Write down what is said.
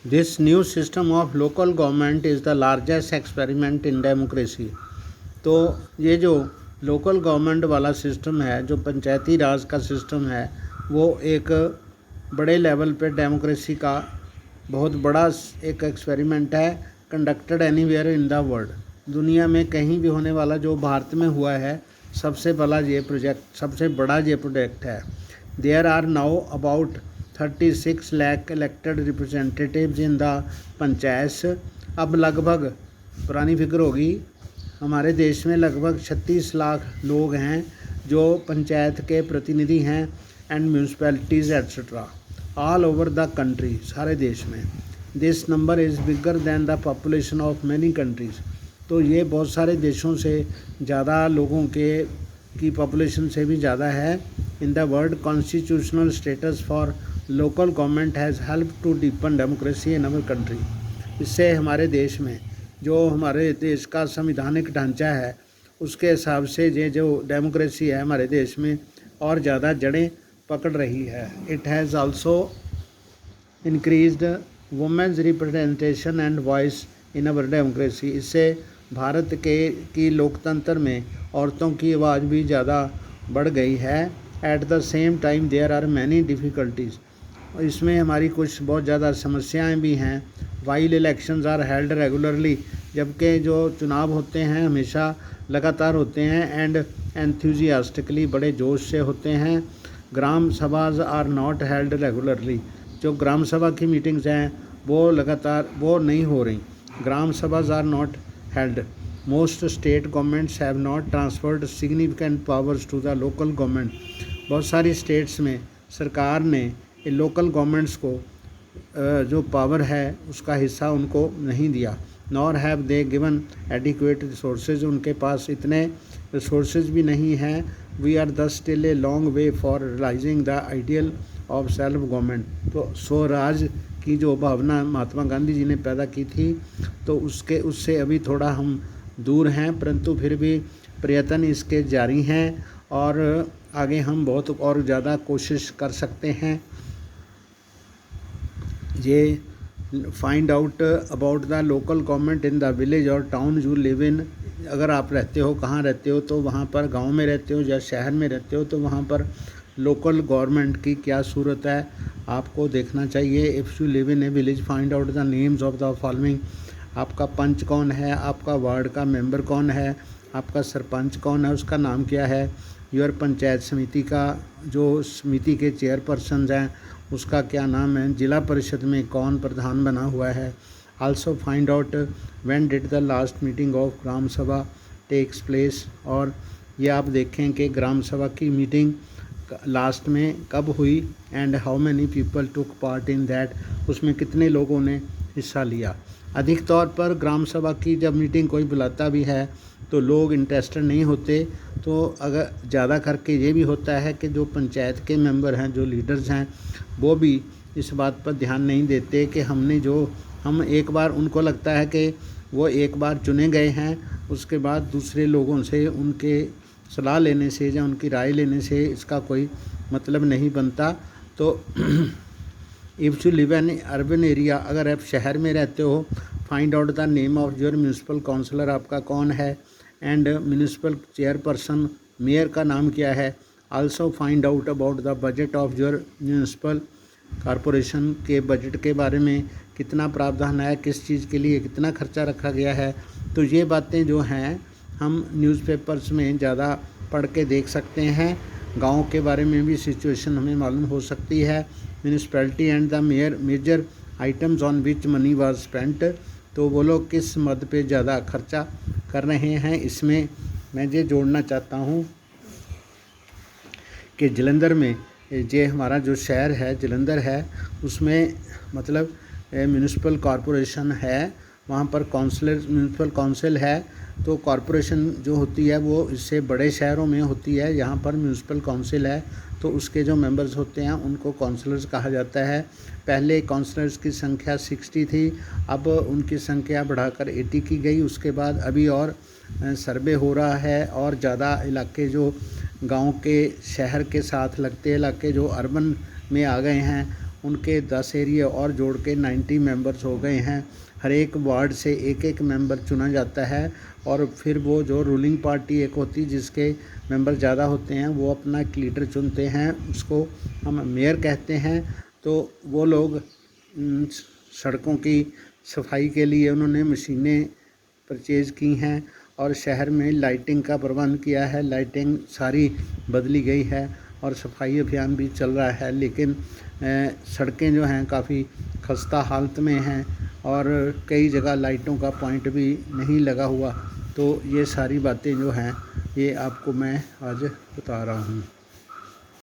This new system of local government is the largest experiment in democracy. तो ये जो local government वाला system है, जो पंचायती राज का सिस्टम है, वो एक बड़े लेवल पे डेमोक्रेसी का बहुत बड़ा एक एक्सपेरिमेंट है, conducted anywhere in the world. दुनिया में कहीं भी होने वाला जो भारत में हुआ है, सबसे बड़ा ये प्रोजेक्ट है। There are now about 36 lakh elected representatives in the panchayat. अब लगभग, पुरानी फिक्र होगी, हमारे देश में लगभग 36 लाख लोग हैं जो पंचायत के प्रतिनिधि हैं, and municipalities etcetera all over the country, सारे देश में। This number is bigger than the population of many countries. तो ये बहुत सारे देशों से ज़्यादा लोगों की पॉपुलेशन से भी ज़्यादा है। In the world constitutional status for local government has help to deepen democracy in our country. इससे हमारे देश में जो हमारे देश का संविधानिक ढांचा है, उसके हिसाब से ये जो डेमोक्रेसी है हमारे देश में और ज़्यादा जड़ें पकड़ रही है। It has also increased women's representation and voice in our democracy. इससे भारत की लोकतंत्र में औरतों की आवाज़ भी ज़्यादा बढ़ गई है। At the same time there are many difficulties. इसमें हमारी कुछ बहुत ज़्यादा समस्याएं भी हैं। While elections are held regularly, जबकि जो चुनाव होते हैं हमेशा लगातार होते हैं, एंड एंथुजियास्टिकली, बड़े जोश से होते हैं। ग्राम sabhas are not held regularly. जो ग्राम सभा की मीटिंग्स हैं वो नहीं हो रही। Gram sabhas are not held. Most state governments have not transferred significant powers to the local government. बहुत सारी स्टेट्स में सरकार ने लोकल गवर्नमेंट्स को जो पावर है उसका हिस्सा उनको नहीं दिया। Nor have they given adequate resources. उनके पास इतने रिसोर्सेज भी नहीं हैं। We are thus still a long way for realising the ideal of self government. तो स्वराज की जो भावना महात्मा गांधी जी ने पैदा की थी, तो उससे अभी थोड़ा हम दूर हैं, परंतु फिर भी प्रयत्न इसके जारी हैं और आगे हम बहुत और ज़्यादा कोशिश कर सकते हैं। ये find out about the local government in the village और टाउन यू लिव इन। अगर आप रहते हो, कहाँ रहते हो, तो वहाँ पर गांव में रहते हो या शहर में रहते हो, तो वहाँ पर लोकल गवर्नमेंट की क्या सूरत है आपको देखना चाहिए। If you live in A village, find out the names of the following. आपका पंच कौन है, आपका वार्ड का मेंबर कौन है, आपका सरपंच कौन है, उसका नाम क्या है। योर पंचायत समिति का जो समिति के चेयरपर्सन हैं उसका क्या नाम है। जिला परिषद में कौन प्रधान बना हुआ है। Also find out when did the last meeting of gram sabha takes place. और ये आप देखें कि ग्राम सभा की मीटिंग लास्ट में कब हुई, and how many people took part in that. उसमें कितने लोगों ने हिस्सा लिया। अधिक तौर पर ग्राम सभा की जब मीटिंग कोई बुलाता भी है तो लोग इंटरेस्टेड नहीं होते। तो अगर ज़्यादा करके ये भी होता है कि जो पंचायत के मेंबर हैं, जो लीडर्स हैं, वो भी इस बात पर ध्यान नहीं देते कि हम एक बार, उनको लगता है कि वो एक बार चुने गए हैं, उसके बाद दूसरे लोगों से उनके सलाह लेने से या उनकी राय लेने से इसका कोई मतलब नहीं बनता। तो if you live in urban area, अगर आप शहर में रहते हो, find out the name of your municipal councillor, आपका कौन है, एंड म्यूनसिपल चेयरपर्सन, मेयर का नाम क्या है। Also find out about the budget of your municipal corporation, के बजट के बारे में कितना प्रावधान है, किस चीज़ के लिए कितना खर्चा रखा गया है। तो ये बातें जो हैं हम न्यूज़पेपर्स में ज़्यादा पढ़ के देख सकते हैं। गांव के बारे में भी सिचुएशन हमें मालूम हो सकती है। Municipality and the major items on which money was spent. तो वो लोग किस मद पे ज़्यादा खर्चा कर रहे हैं। इसमें मैं ये जोड़ना चाहता हूँ कि जलंधर में ये हमारा जो शहर है जलंधर है, उसमें मतलब म्यूनसिपल कॉरपोरेशन है, वहाँ पर म्यूनसिपल काउंसिल है। तो कॉरपोरेशन जो होती है वो इससे बड़े शहरों में होती है। यहाँ पर म्यूनसिपल काउंसिल है तो उसके जो मेंबर्स होते हैं उनको काउंसलर्स कहा जाता है। पहले काउंसलर्स की संख्या 60 थी, अब उनकी संख्या बढ़ाकर 80 की गई। उसके बाद अभी और सर्वे हो रहा है और ज़्यादा इलाके जो गांव के शहर के साथ लगते इलाके जो अर्बन में आ गए हैं उनके 10 एरिया और जोड़ के 90 मेंबर्स हो गए हैं। हर एक वार्ड से एक एक मेंबर चुना जाता है और फिर वो जो रूलिंग पार्टी एक होती है जिसके मेंबर ज़्यादा होते हैं वो अपना एक लीडर चुनते हैं, उसको हम मेयर कहते हैं। तो वो लोग सड़कों की सफाई के लिए उन्होंने मशीनें परचेज़ की हैं और शहर में लाइटिंग का प्रबंध किया है। लाइटिंग सारी बदली गई है और सफाई अभियान भी चल रहा है, लेकिन सड़कें जो हैं काफ़ी खस्ता हालत में हैं और कई जगह लाइटों का पॉइंट भी नहीं लगा हुआ। तो ये सारी बातें जो हैं ये आपको मैं आज बता रहा हूँ।